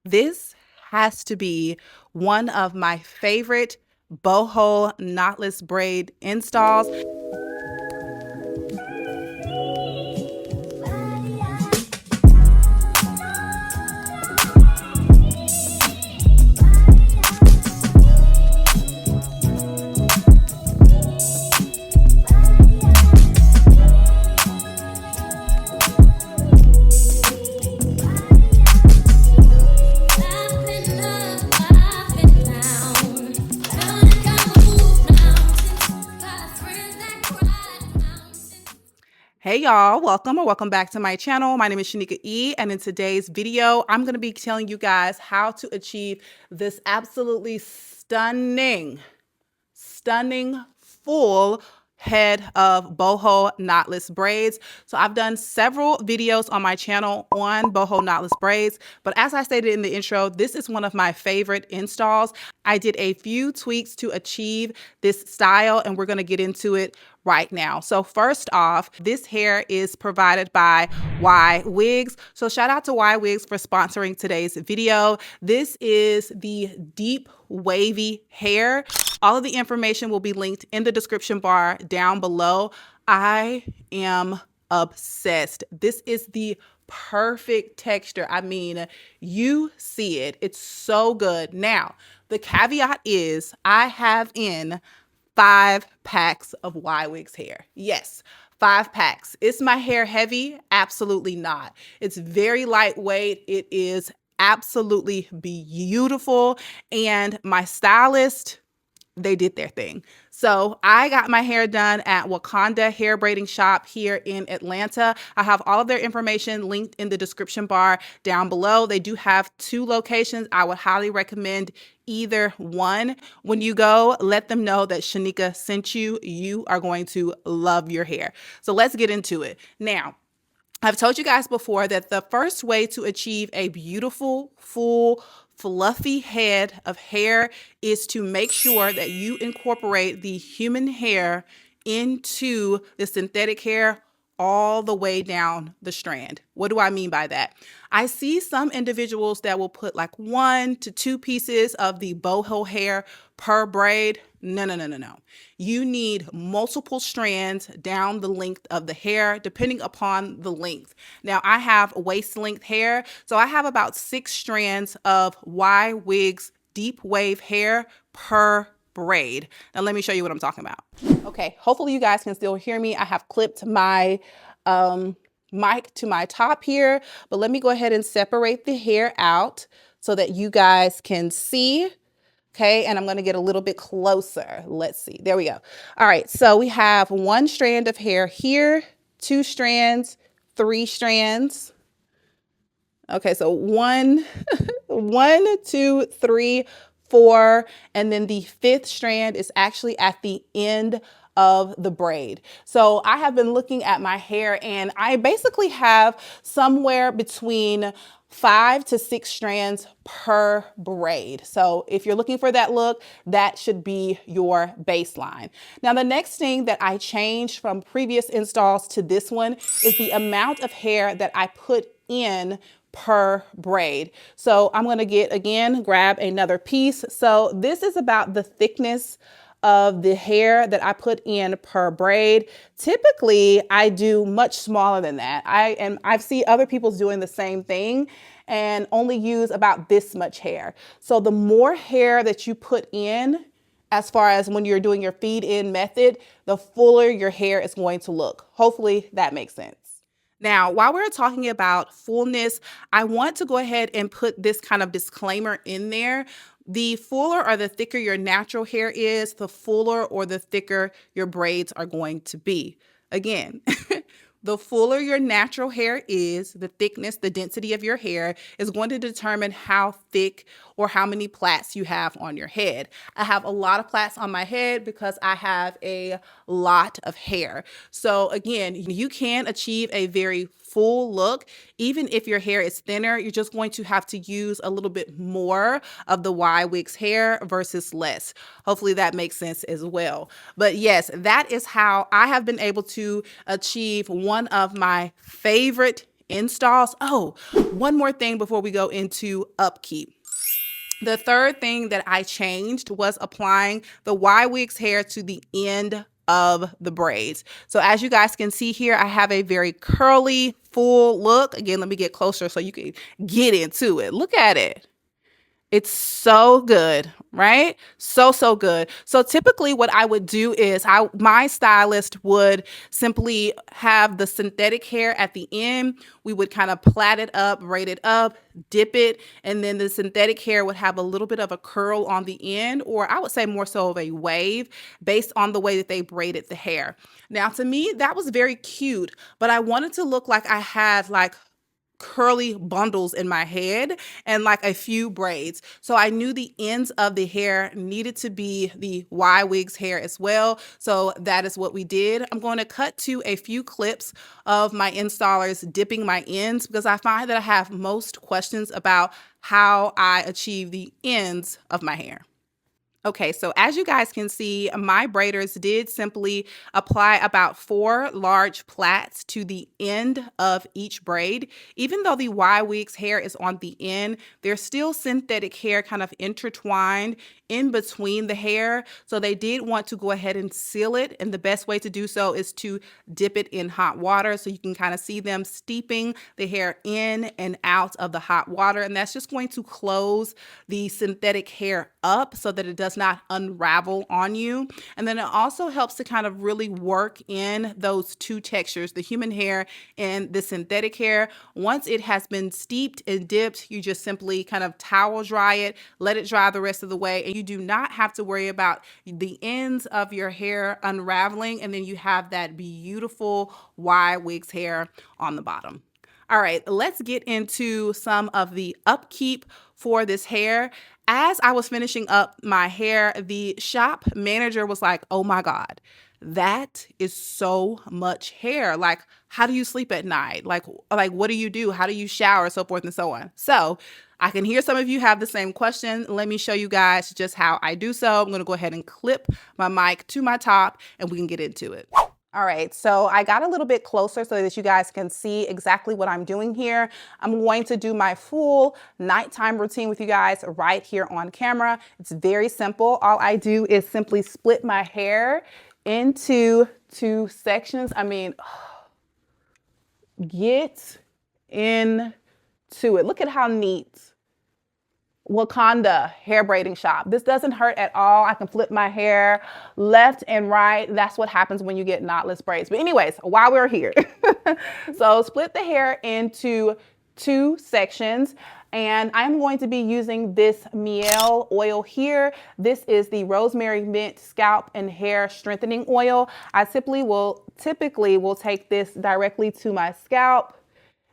This has to be one of my favorite boho knotless braid installs. Hey y'all, welcome back to my channel. My name is Shanika E, and in today's video, I'm going to be telling you guys how to achieve this absolutely stunning full head of boho knotless braids. So I've done several videos on my channel on boho knotless braids, but as I stated in the intro, this is one of my favorite installs. I did a few tweaks to achieve this style, and we're going to get into it right now. So first off, this hair is provided by Ywigs. So shout out to Ywigs for sponsoring today's video. This is the deep wavy hair. All of the information will be linked in the description bar down below. I am obsessed. This is the perfect texture. I mean, you see it. It's so good. Now, the caveat is I have in 5 packs of Ywigs hair. Yes, 5 packs. Is my hair heavy? Absolutely not. It's very lightweight. It is absolutely beautiful. And my stylist, they did their thing. So I got my hair done at Wakanda hair braiding shop here in Atlanta. I have all of their information linked in the description bar down below. They do have 2 locations. I would highly recommend either one. When you go, let them know that Shanika sent you. You are going to love your hair. So let's get into it. Now, I've told you guys before that the first way to achieve a beautiful, full, fluffy head of hair is to make sure that you incorporate the human hair into the synthetic hair all the way down the strand. What do I mean by that? I see some individuals that will put like 1 to 2 pieces of the boho hair per braid. No. You need multiple strands down the length of the hair, depending upon the length. Now, I have waist length hair, so I have about 6 strands of Ywigs deep wave hair per braid. Now, let me show you what I'm talking about. Okay, hopefully you guys can still hear me. I have clipped my mic to my top here, but let me go ahead and separate the hair out so that you guys can see. Okay, and I'm going to get a little bit closer. Let's see. There we go. All right, so we have 1 strand of hair here, 2 strands, 3 strands. Okay, so 1, 2, 3, 4, and then the 5th strand is actually at the end of the braid. So I have been looking at my hair, and I basically have somewhere between 5 to 6 strands per braid. So if you're looking for that look, that should be your baseline. Now, the next thing that I changed from previous installs to this one is the amount of hair that I put in per braid. So I'm going to grab another piece. So this is about the thickness of the hair that I put in per braid. Typically, I do much smaller than that. I've seen other people doing the same thing and only use about this much hair. So the more hair that you put in, as far as when you're doing your feed in method, the fuller your hair is going to look. Hopefully that makes sense. Now, while we're talking about fullness, I want to go ahead and put this kind of disclaimer in there. The fuller or the thicker your natural hair is, the fuller or the thicker your braids are going to be. Again, the fuller your natural hair is, the thickness, the density of your hair is going to determine how thick or how many plaits you have on your head. I have a lot of plaits on my head because I have a lot of hair. So again, you can achieve a very full look. Even if your hair is thinner, you're just going to have to use a little bit more of the Ywigs hair versus less. Hopefully that makes sense as well. But yes, that is how I have been able to achieve one of my favorite installs. Oh, one more thing before we go into upkeep. The third thing that I changed was applying the Ywigs hair to the end of the braids. So as you guys can see here, I have a very curly, full look. Again, let me get closer so you can get into it. Look at it. It's so good, right? So good. So typically what I would do is my stylist would simply have the synthetic hair at the end. We would kind of plait it up, braid it up, dip it, and then the synthetic hair would have a little bit of a curl on the end, or I would say more so of a wave based on the way that they braided the hair. Now, to me, that was very cute, but I wanted to look like I had like curly bundles in my head and like a few braids. So I knew the ends of the hair needed to be the Ywigs hair as well. So that is what we did. I'm going to cut to a few clips of my installers dipping my ends because I find that I have most questions about how I achieve the ends of my hair. Okay, so as you guys can see, my braiders did simply apply about 4 large plaits to the end of each braid. Even though the Ywigs hair is on the end, there's still synthetic hair kind of intertwined in between the hair. So they did want to go ahead and seal it. And the best way to do so is to dip it in hot water so you can kind of see them steeping the hair in and out of the hot water. And that's just going to close the synthetic hair up so that it does not unravel on you. And then it also helps to kind of really work in those two textures, the human hair and the synthetic hair. Once it has been steeped and dipped, you just simply kind of towel dry it, let it dry the rest of the way, and you do not have to worry about the ends of your hair unraveling, and then you have that beautiful Ywigs hair on the bottom. All right, let's get into some of the upkeep for this hair. As I was finishing up my hair, the shop manager was like, oh my God, that is so much hair. Like, how do you sleep at night? Like what do you do? How do you shower? So forth and so on. So I can hear some of you have the same question. Let me show you guys just how I do so. I'm going to go ahead and clip my mic to my top and we can get into it. All right, so I got a little bit closer so that you guys can see exactly what I'm doing here. I'm going to do my full nighttime routine with you guys right here on camera. It's very simple. All I do is simply split my hair into 2 sections. I mean, get into it. Look at how neat. Wakanda hair braiding shop. This doesn't hurt at all. I can flip my hair left and right. That's what happens when you get knotless braids. But anyways, while we're here, so split the hair into 2 sections. And I'm going to be using this miel oil here. This is the rosemary mint scalp and hair strengthening oil. I typically will take this directly to my scalp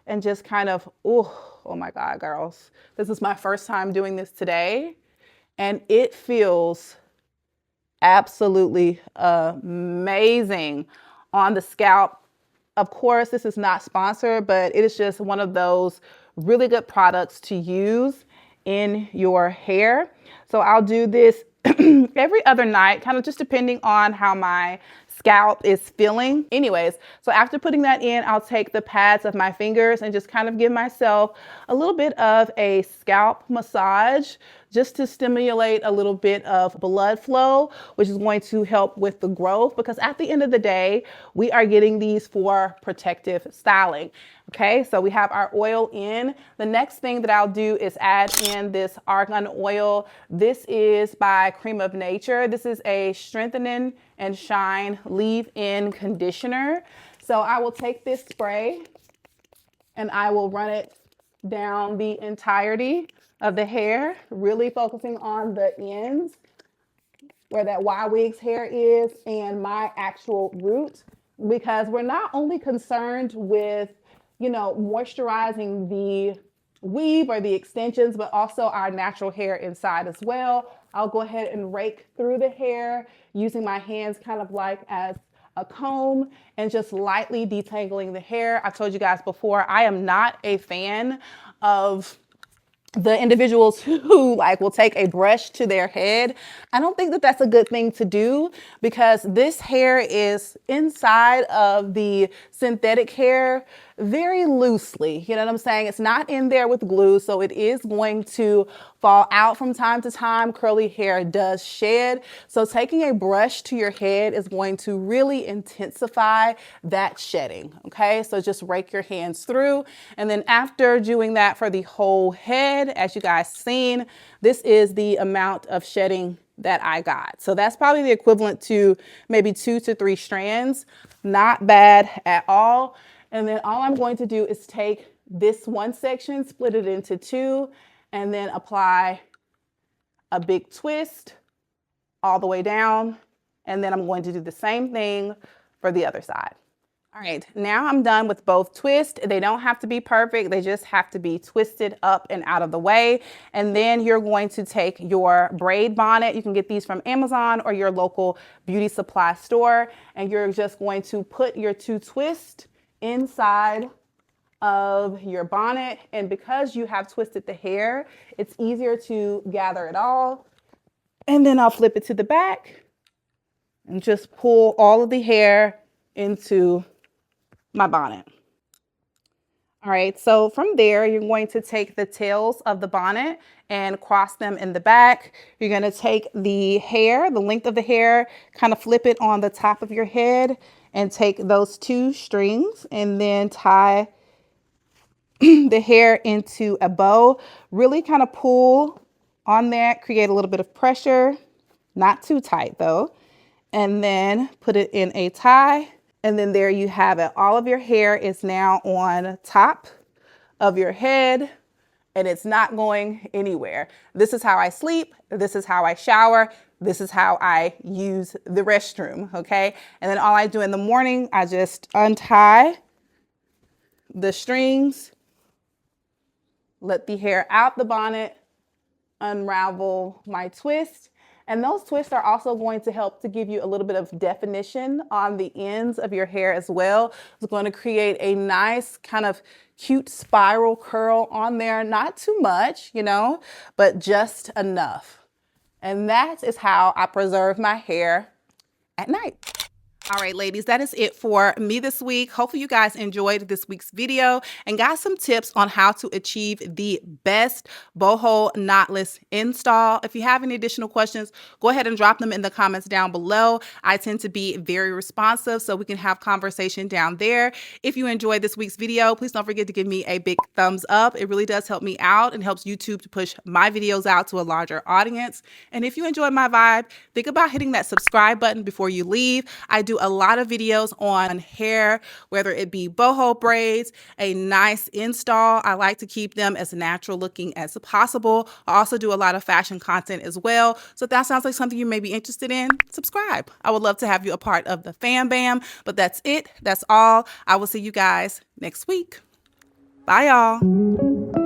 and just kind of, oh my God, girls. This is my first time doing this today, and it feels absolutely amazing on the scalp. Of course, this is not sponsored, but it is just one of those really good products to use in your hair. So I'll do this every other night, kind of just depending on how my scalp is feeling. Anyways, so after putting that in, I'll take the pads of my fingers and just kind of give myself a little bit of a scalp massage just to stimulate a little bit of blood flow, which is going to help with the growth, because at the end of the day, we are getting these for protective styling. Okay, so we have our oil in. The next thing that I'll do is add in this argan oil. This is by Cream of Nature. This is a strengthening and shine leave-in conditioner. So I will take this spray and I will run it down the entirety of the hair, really focusing on the ends where that Ywigs hair is and my actual root, because we're not only concerned with, you know, moisturizing the weave or the extensions, but also our natural hair inside as well. I'll go ahead and rake through the hair using my hands kind of like as a comb and just lightly detangling the hair. I told you guys before, I am not a fan of the individuals who like will take a brush to their head. I don't think that that's a good thing to do, because this hair is inside of the synthetic hair. very loosely. You know what I'm saying? It's not in there with glue, so it is going to fall out from time to time. Curly hair does shed. So taking a brush to your head is going to really intensify that shedding. Okay, so just rake your hands through. And then after doing that for the whole head, as you guys seen, this is the amount of shedding that I got. So that's probably the equivalent to maybe 2 to 3 strands. Not bad at all. And then all I'm going to do is take this one section, split it into 2, and then apply a big twist all the way down. And then I'm going to do the same thing for the other side. All right, now I'm done with both twists. They don't have to be perfect. They just have to be twisted up and out of the way. And then you're going to take your braid bonnet. You can get these from Amazon or your local beauty supply store. And you're just going to put your 2 twists inside of your bonnet. And because you have twisted the hair, it's easier to gather it all. And then I'll flip it to the back and just pull all of the hair into my bonnet. All right, so from there, you're going to take the tails of the bonnet and cross them in the back. You're going to take the hair, the length of the hair, kind of flip it on the top of your head and take those 2 strings and then tie the hair into a bow. Really kind of pull on that, create a little bit of pressure, not too tight though, and then put it in a tie. And then there you have it. All of your hair is now on top of your head and it's not going anywhere. This is how I sleep. This is how I shower. This is how I use the restroom, okay? And then all I do in the morning, I just untie the strings, let the hair out the bonnet, unravel my twist. And those twists are also going to help to give you a little bit of definition on the ends of your hair as well. It's going to create a nice kind of cute spiral curl on there. Not too much, you know, but just enough. And that is how I preserve my hair at night. All right, ladies, that is it for me this week. Hopefully you guys enjoyed this week's video and got some tips on how to achieve the best boho knotless install. If you have any additional questions, go ahead and drop them in the comments down below. I tend to be very responsive, so we can have conversation down there. If you enjoyed this week's video, please don't forget to give me a big thumbs up. It really does help me out and helps YouTube to push my videos out to a larger audience. And if you enjoyed my vibe, think about hitting that subscribe button before you leave. I do a lot of videos on hair, whether it be boho braids, a nice install. I like to keep them as natural looking as possible. I also do a lot of fashion content as well. So if that sounds like something you may be interested in, subscribe. I would love to have you a part of the fam bam, but that's it. That's all. I will see you guys next week. Bye, y'all.